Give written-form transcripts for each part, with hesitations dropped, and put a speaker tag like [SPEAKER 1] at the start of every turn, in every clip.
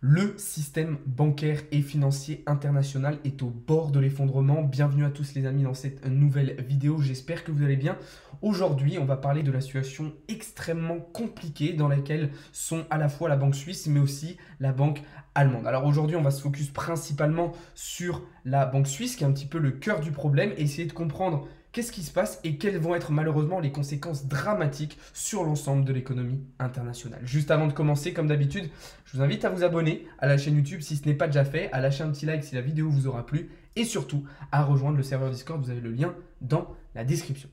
[SPEAKER 1] Le système bancaire et financier international est au bord de l'effondrement. Bienvenue à tous les amis dans cette nouvelle vidéo, j'espère que vous allez bien. Aujourd'hui, on va parler de la situation extrêmement compliquée dans laquelle sont à la fois la banque suisse mais aussi la banque allemande. Alors aujourd'hui, on va se focus principalement sur la banque suisse qui est un petit peu le cœur du problème et essayer de comprendre qu'est-ce qui se passe et quelles vont être malheureusement les conséquences dramatiques sur l'ensemble de l'économie internationale. Juste avant de commencer, comme d'habitude, je vous invite à vous abonner à la chaîne YouTube si ce n'est pas déjà fait, à lâcher un petit like si la vidéo vous aura plu et surtout à rejoindre le serveur Discord, vous avez le lien dans la description.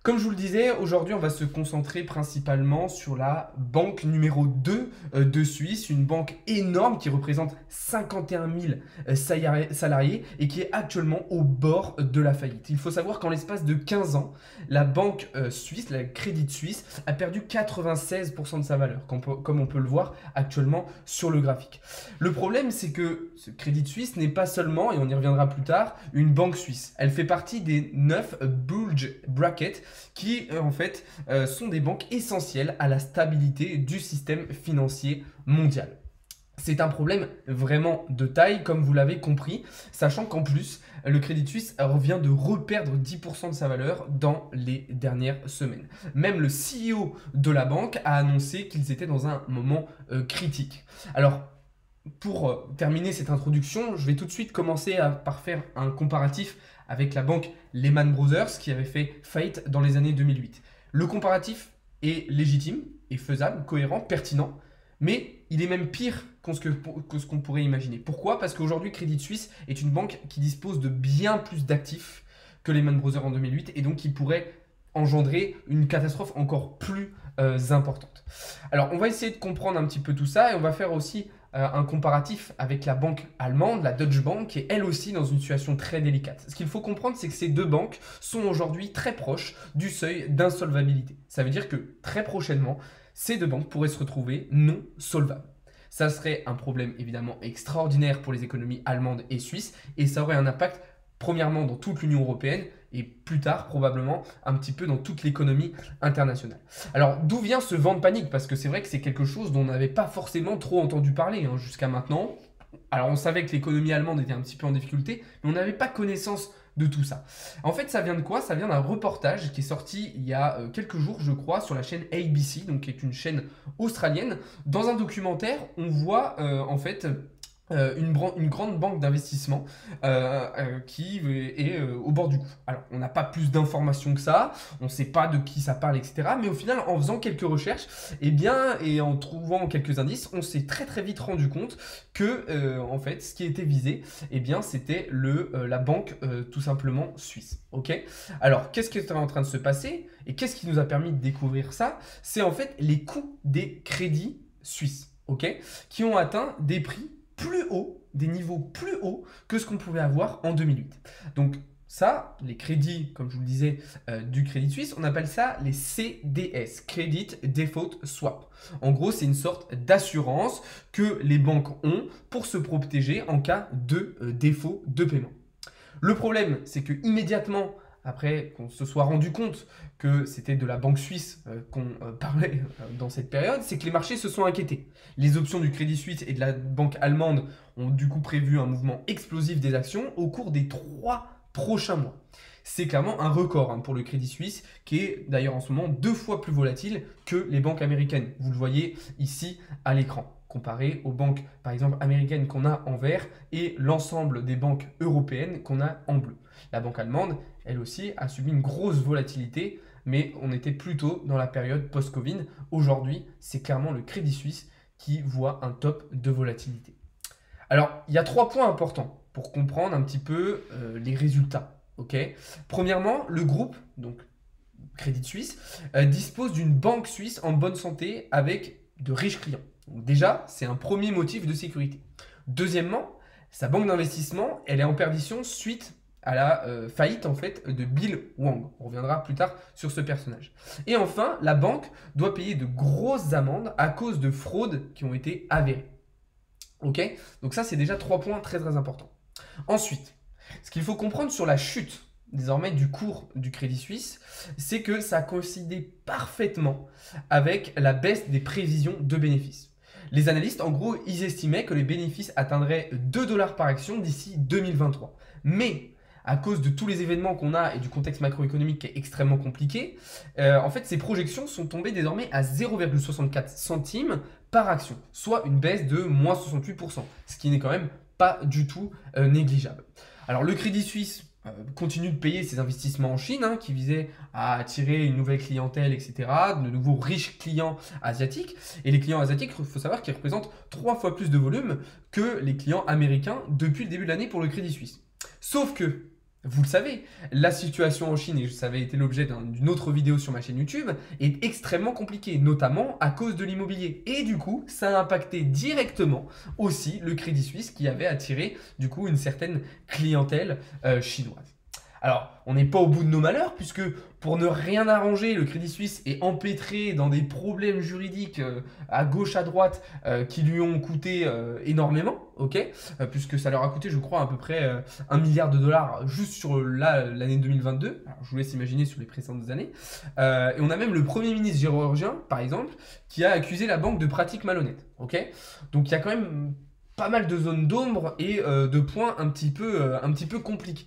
[SPEAKER 1] Comme je vous le disais, aujourd'hui, on va se concentrer principalement sur la banque numéro 2 de Suisse, une banque énorme qui représente 51 000 salariés et qui est actuellement au bord de la faillite. Il faut savoir qu'en l'espace de 15 ans, la banque suisse, la Crédit Suisse, a perdu 96% de sa valeur, comme on peut le voir actuellement sur le graphique. Le problème, c'est que ce Crédit Suisse n'est pas seulement, et on y reviendra plus tard, une banque suisse. Elle fait partie des 9 bulge brackets qui en fait sont des banques essentielles à la stabilité du système financier mondial. C'est un problème vraiment de taille, comme vous l'avez compris, sachant qu'en plus, le Crédit Suisse revient de reperdre 10% de sa valeur dans les dernières semaines. Même le CEO de la banque a annoncé qu'ils étaient dans un moment critique. Alors, pour terminer cette introduction, je vais tout de suite commencer par faire un comparatif avec la banque Lehman Brothers qui avait fait faillite dans les années 2008. Le comparatif est légitime, est faisable, cohérent, pertinent, mais il est même pire que ce qu'on pourrait imaginer. Pourquoi? Parce qu'aujourd'hui, Crédit Suisse est une banque qui dispose de bien plus d'actifs que Lehman Brothers en 2008 et donc qui pourrait engendrer une catastrophe encore plus importante. Alors, on va essayer de comprendre un petit peu tout ça et on va faire aussi un comparatif avec la banque allemande, la Deutsche Bank, qui est elle aussi dans une situation très délicate. Ce qu'il faut comprendre, c'est que ces deux banques sont aujourd'hui très proches du seuil d'insolvabilité. Ça veut dire que très prochainement, ces deux banques pourraient se retrouver non solvables. Ça serait un problème évidemment extraordinaire pour les économies allemandes et suisses et ça aurait un impact premièrement dans toute l'Union européenne et plus tard probablement un petit peu dans toute l'économie internationale. Alors d'où vient ce vent de panique? Parce que c'est vrai que c'est quelque chose dont on n'avait pas forcément trop entendu parler jusqu'à maintenant. Alors on savait que l'économie allemande était un petit peu en difficulté, mais on n'avait pas connaissance de tout ça. En fait, ça vient de quoi? Ça vient d'un reportage qui est sorti il y a quelques jours, je crois, sur la chaîne ABC, donc qui est une chaîne australienne. Dans un documentaire, on voit en fait une grande banque d'investissement qui est au bord du gouffre. Alors, on n'a pas plus d'informations que ça, on ne sait pas de qui ça parle, etc. Mais au final, en faisant quelques recherches, et en trouvant quelques indices, on s'est très vite rendu compte que, en fait, ce qui était visé, c'était la banque tout simplement suisse. Ok. Alors, qu'est-ce qui est en train de se passer et qu'est-ce qui nous a permis de découvrir ça? C'est en fait les coûts des crédits suisses, ok, qui ont atteint des prix plus haut, des niveaux plus hauts que ce qu'on pouvait avoir en 2008. Donc ça, les crédits, comme je vous le disais, du Crédit Suisse, on appelle ça les CDS, Credit Default Swap. En gros, c'est une sorte d'assurance que les banques ont pour se protéger en cas de défaut de paiement. Le problème, c'est que immédiatement après qu'on se soit rendu compte que c'était de la banque suisse qu'on parlait dans cette période, c'est que les marchés se sont inquiétés. Les options du Crédit Suisse et de la banque allemande ont du coup prévu un mouvement explosif des actions au cours des 3 prochains mois. C'est clairement un record pour le Crédit Suisse qui est d'ailleurs en ce moment 2 fois plus volatile que les banques américaines. Vous le voyez ici à l'écran, comparé aux banques par exemple américaines qu'on a en vert et l'ensemble des banques européennes qu'on a en bleu. La banque allemande, elle aussi, a subi une grosse volatilité, mais on était plutôt dans la période post-Covid. Aujourd'hui, c'est clairement le Crédit Suisse qui voit un top de volatilité. Alors, il y a 3 points importants pour comprendre un petit peu les résultats. Okay. Premièrement, le groupe, donc Crédit Suisse, dispose d'une banque suisse en bonne santé avec de riches clients. Donc déjà, c'est un premier motif de sécurité. Deuxièmement, sa banque d'investissement, elle est en perdition suite à la faillite en fait de Bill Hwang. On reviendra plus tard sur ce personnage. Et enfin, la banque doit payer de grosses amendes à cause de fraudes qui ont été avérées. Ok. Donc ça, c'est déjà 3 points très importants. Ensuite, ce qu'il faut comprendre sur la chute désormais du cours du Crédit Suisse, c'est que ça a coïncidé parfaitement avec la baisse des prévisions de bénéfices. Les analystes, en gros, ils estimaient que les bénéfices atteindraient 2 dollars par action d'ici 2023. Mais à cause de tous les événements qu'on a et du contexte macroéconomique qui est extrêmement compliqué, en fait, ces projections sont tombées désormais à 0,64 centimes par action, soit une baisse de moins 68%, ce qui n'est quand même pas du tout négligeable. Alors, le Crédit Suisse continue de payer ses investissements en Chine, qui visaient à attirer une nouvelle clientèle, etc., de nouveaux riches clients asiatiques. Et les clients asiatiques, il faut savoir qu'ils représentent 3 fois plus de volume que les clients américains depuis le début de l'année pour le Crédit Suisse. Sauf que, vous le savez, la situation en Chine, et ça avait été l'objet d'une autre vidéo sur ma chaîne YouTube, est extrêmement compliquée, notamment à cause de l'immobilier. Et du coup, ça a impacté directement aussi le Crédit Suisse qui avait attiré du coup une certaine clientèle chinoise. Alors, on n'est pas au bout de nos malheurs, puisque pour ne rien arranger, le Crédit Suisse est empêtré dans des problèmes juridiques à gauche, à droite, qui lui ont coûté énormément, puisque ça leur a coûté, je crois, à peu près 1 milliard de dollars juste sur l'année 2022. Alors, je vous laisse imaginer sur les précédentes années. Et on a même le Premier ministre géorgien, par exemple, qui a accusé la banque de pratiques malhonnêtes. Donc, il y a quand même pas mal de zones d'ombre et de points un petit peu compliqués.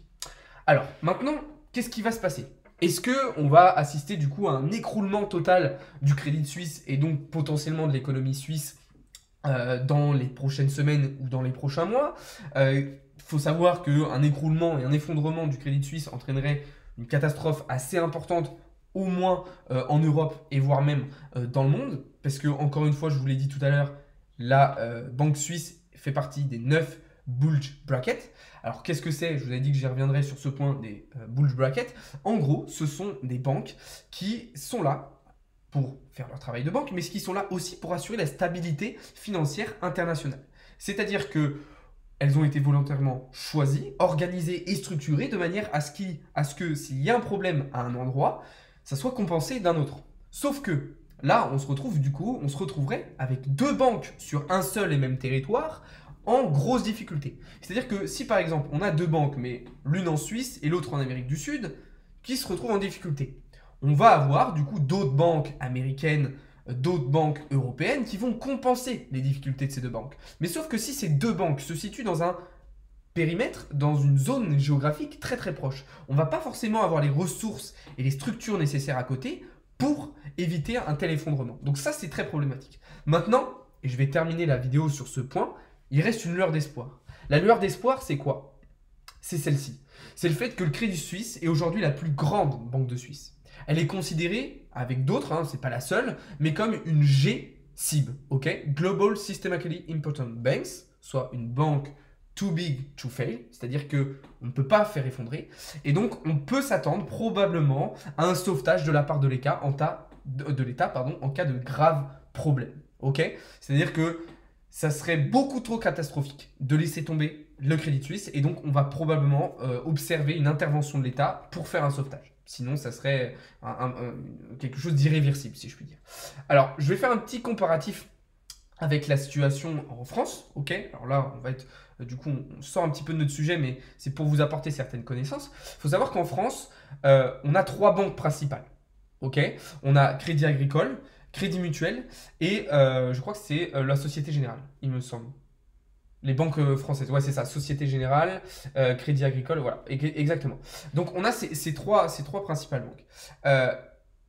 [SPEAKER 1] Alors, maintenant, qu'est-ce qui va se passer? Est-ce qu'on va assister du coup à un écroulement total du Crédit Suisse et donc potentiellement de l'économie suisse dans les prochaines semaines ou dans les prochains mois? Faut savoir qu'un écroulement et un effondrement du Crédit Suisse entraînerait une catastrophe assez importante, au moins en Europe et voire même dans le monde. Parce que, encore une fois, je vous l'ai dit tout à l'heure, la banque suisse fait partie des 9 bulge brackets. Alors qu'est-ce que c'est? Je vous avais dit que j'y reviendrai sur ce point des bulge brackets. En gros, ce sont des banques qui sont là pour faire leur travail de banque, mais qui sont là aussi pour assurer la stabilité financière internationale. C'est-à-dire que elles ont été volontairement choisies, organisées et structurées de manière à ce que s'il y a un problème à un endroit, ça soit compensé d'un autre. Sauf que là, on se retrouverait avec 2 banques sur un seul et même territoire en grosse difficulté. C'est-à-dire que si par exemple on a 2 banques, mais l'une en Suisse et l'autre en Amérique du Sud, qui se retrouvent en difficulté, on va avoir du coup d'autres banques américaines, d'autres banques européennes qui vont compenser les difficultés de ces 2 banques. Mais sauf que si ces 2 banques se situent dans un périmètre, dans une zone géographique très très proche, on ne va pas forcément avoir les ressources et les structures nécessaires à côté pour éviter un tel effondrement. Donc ça, c'est très problématique. Maintenant, et je vais terminer la vidéo sur ce point, il reste une lueur d'espoir. La lueur d'espoir, c'est quoi? C'est celle-ci. C'est le fait que le Crédit Suisse est aujourd'hui la plus grande banque de Suisse. Elle est considérée, avec d'autres, c'est pas la seule, mais comme une G-SIB, Global Systemically Important Banks, soit une banque too big to fail, c'est-à-dire qu'on ne peut pas faire effondrer. Et donc, on peut s'attendre probablement à un sauvetage de la part de l'État en cas de grave problème. C'est-à-dire que ça serait beaucoup trop catastrophique de laisser tomber le Crédit Suisse et donc on va probablement observer une intervention de l'État pour faire un sauvetage. Sinon, ça serait quelque chose d'irréversible, si je puis dire. Alors, je vais faire un petit comparatif avec la situation en France. Alors là, on va être, du coup, on sort un petit peu de notre sujet, mais c'est pour vous apporter certaines connaissances. Il faut savoir qu'en France, on a 3 banques principales. On a Crédit Agricole, Crédit Mutuel et je crois que c'est la Société Générale, il me semble. Les banques françaises, ouais c'est ça, Société Générale, Crédit Agricole, voilà, exactement. Donc on a ces trois principales banques.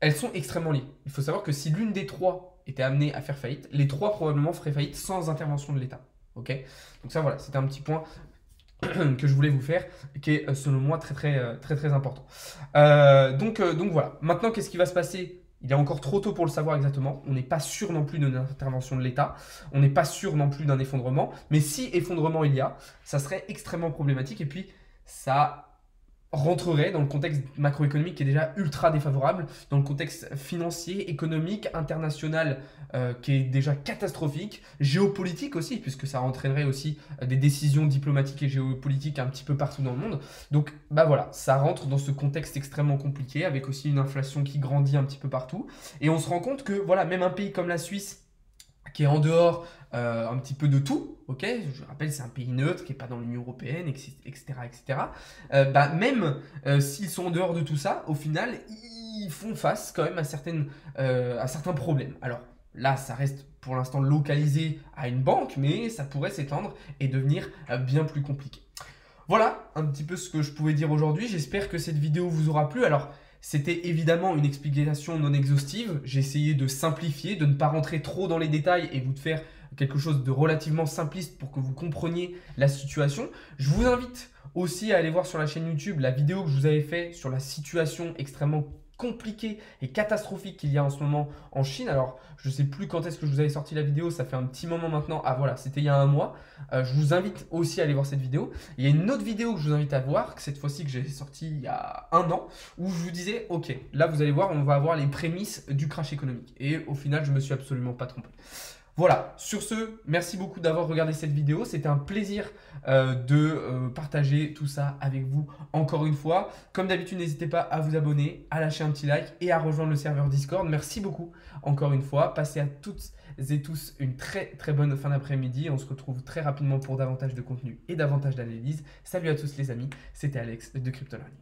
[SPEAKER 1] Elles sont extrêmement liées. Il faut savoir que si l'une des 3 était amenée à faire faillite, les 3 probablement feraient faillite sans intervention de l'État. Donc ça voilà, c'était un petit point que je voulais vous faire, qui est selon moi très important. Donc voilà, maintenant qu'est-ce qui va se passer? Il est encore trop tôt pour le savoir exactement. On n'est pas sûr non plus d'une intervention de l'État. On n'est pas sûr non plus d'un effondrement. Mais si effondrement il y a, ça serait extrêmement problématique. Et puis, ça rentrerait dans le contexte macroéconomique qui est déjà ultra défavorable, dans le contexte financier, économique, international qui est déjà catastrophique, géopolitique aussi, puisque ça entraînerait aussi des décisions diplomatiques et géopolitiques un petit peu partout dans le monde. Donc voilà, ça rentre dans ce contexte extrêmement compliqué, avec aussi une inflation qui grandit un petit peu partout. Et on se rend compte que voilà, même un pays comme la Suisse, qui est en dehors un petit peu de tout, je rappelle c'est un pays neutre qui n'est pas dans l'Union Européenne, etc. Même s'ils sont en dehors de tout ça, au final, ils font face quand même à certains problèmes. Alors, là, ça reste pour l'instant localisé à une banque, mais ça pourrait s'étendre et devenir bien plus compliqué. Voilà un petit peu ce que je pouvais dire aujourd'hui. J'espère que cette vidéo vous aura plu. Alors, c'était évidemment une explication non exhaustive. J'ai essayé de simplifier, de ne pas rentrer trop dans les détails et vous de faire quelque chose de relativement simpliste pour que vous compreniez la situation. Je vous invite aussi à aller voir sur la chaîne YouTube la vidéo que je vous avais fait sur la situation extrêmement compliquée et catastrophique qu'il y a en ce moment en Chine. Alors, je ne sais plus quand est-ce que je vous avais sorti la vidéo, ça fait un petit moment maintenant. Ah voilà, c'était il y a un mois. Je vous invite aussi à aller voir cette vidéo. Il y a une autre vidéo que je vous invite à voir, cette fois-ci que j'ai sortie il y a un an, où je vous disais, ok, là vous allez voir, on va avoir les prémices du crash économique. Et au final, je ne me suis absolument pas trompé. Voilà, sur ce, merci beaucoup d'avoir regardé cette vidéo. C'était un plaisir de partager tout ça avec vous encore une fois. Comme d'habitude, n'hésitez pas à vous abonner, à lâcher un petit like et à rejoindre le serveur Discord. Merci beaucoup encore une fois. Passez à toutes et tous une très très bonne fin d'après-midi. On se retrouve très rapidement pour davantage de contenu et davantage d'analyse. Salut à tous les amis, c'était Alex de Crypto Learning.